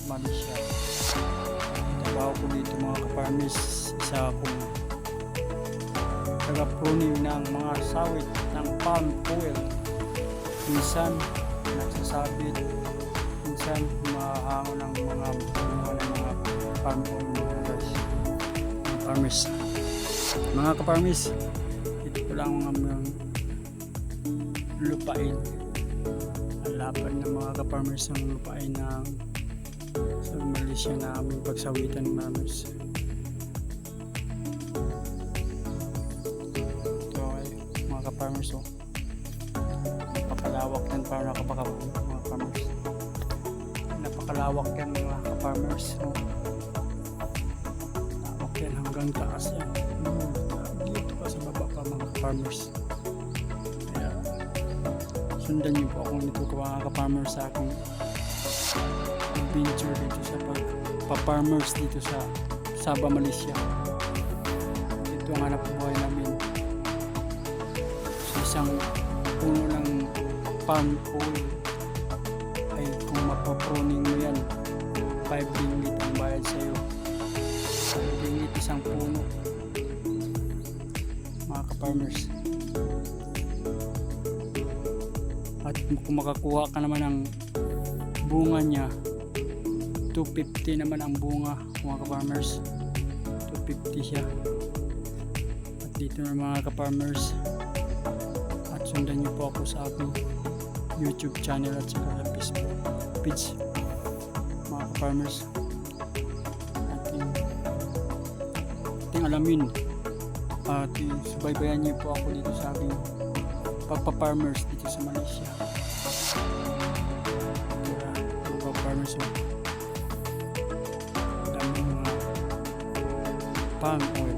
Malaysia. Trabaho ko dito mga ka-farmers, isa akong taga-pruning ng mga sawit ng palm oil. Minsan nagsasabit, minsan mahango ng mga palm oil mga farmers. Mga ka-farmers, ito po lang mga lupain. Ang lapad ng mga ka-farmers ng lupain ng sa Malaysia na aming pagsawitan ng farmers. Ito ay mga ka-farmers, oh. Napakalawak yan para mga farmers. Napakalawak yan mga ka-farmers, oh. Lawak yan hanggang taas yan. Dito pa sa baba pa mga ka-farmers. Kaya sundan niyo po akong dito mga ka-farmers sa aking adventure dito sa pagpa-farmers dito sa Sabah, Malaysia. Ito ang hanap buhay namin sa isang puno ng palm oil ay kung mapapruning mo yan 5 ringgit ang bayad sa iyo. 5 ringgit isang puno mga ka-farmers. At kung makakuha ka naman ng bunga niya, 250 naman ang bunga mga ka-farmers. 250 siya. At dito na mga ka-farmers, at sundan niyo po ako sa aking YouTube channel at saka sa Facebook page mga ka-farmers. Ating alamin at subaybayan niyo po ako dito sa aking pagpa-farmers dito sa Malaysia. Mga farmers, daming mga palm oil.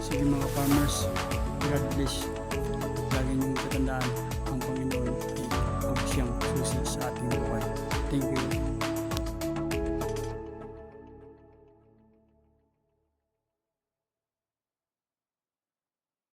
Sige mga farmers, God bless. Lagi niyong tatandaan,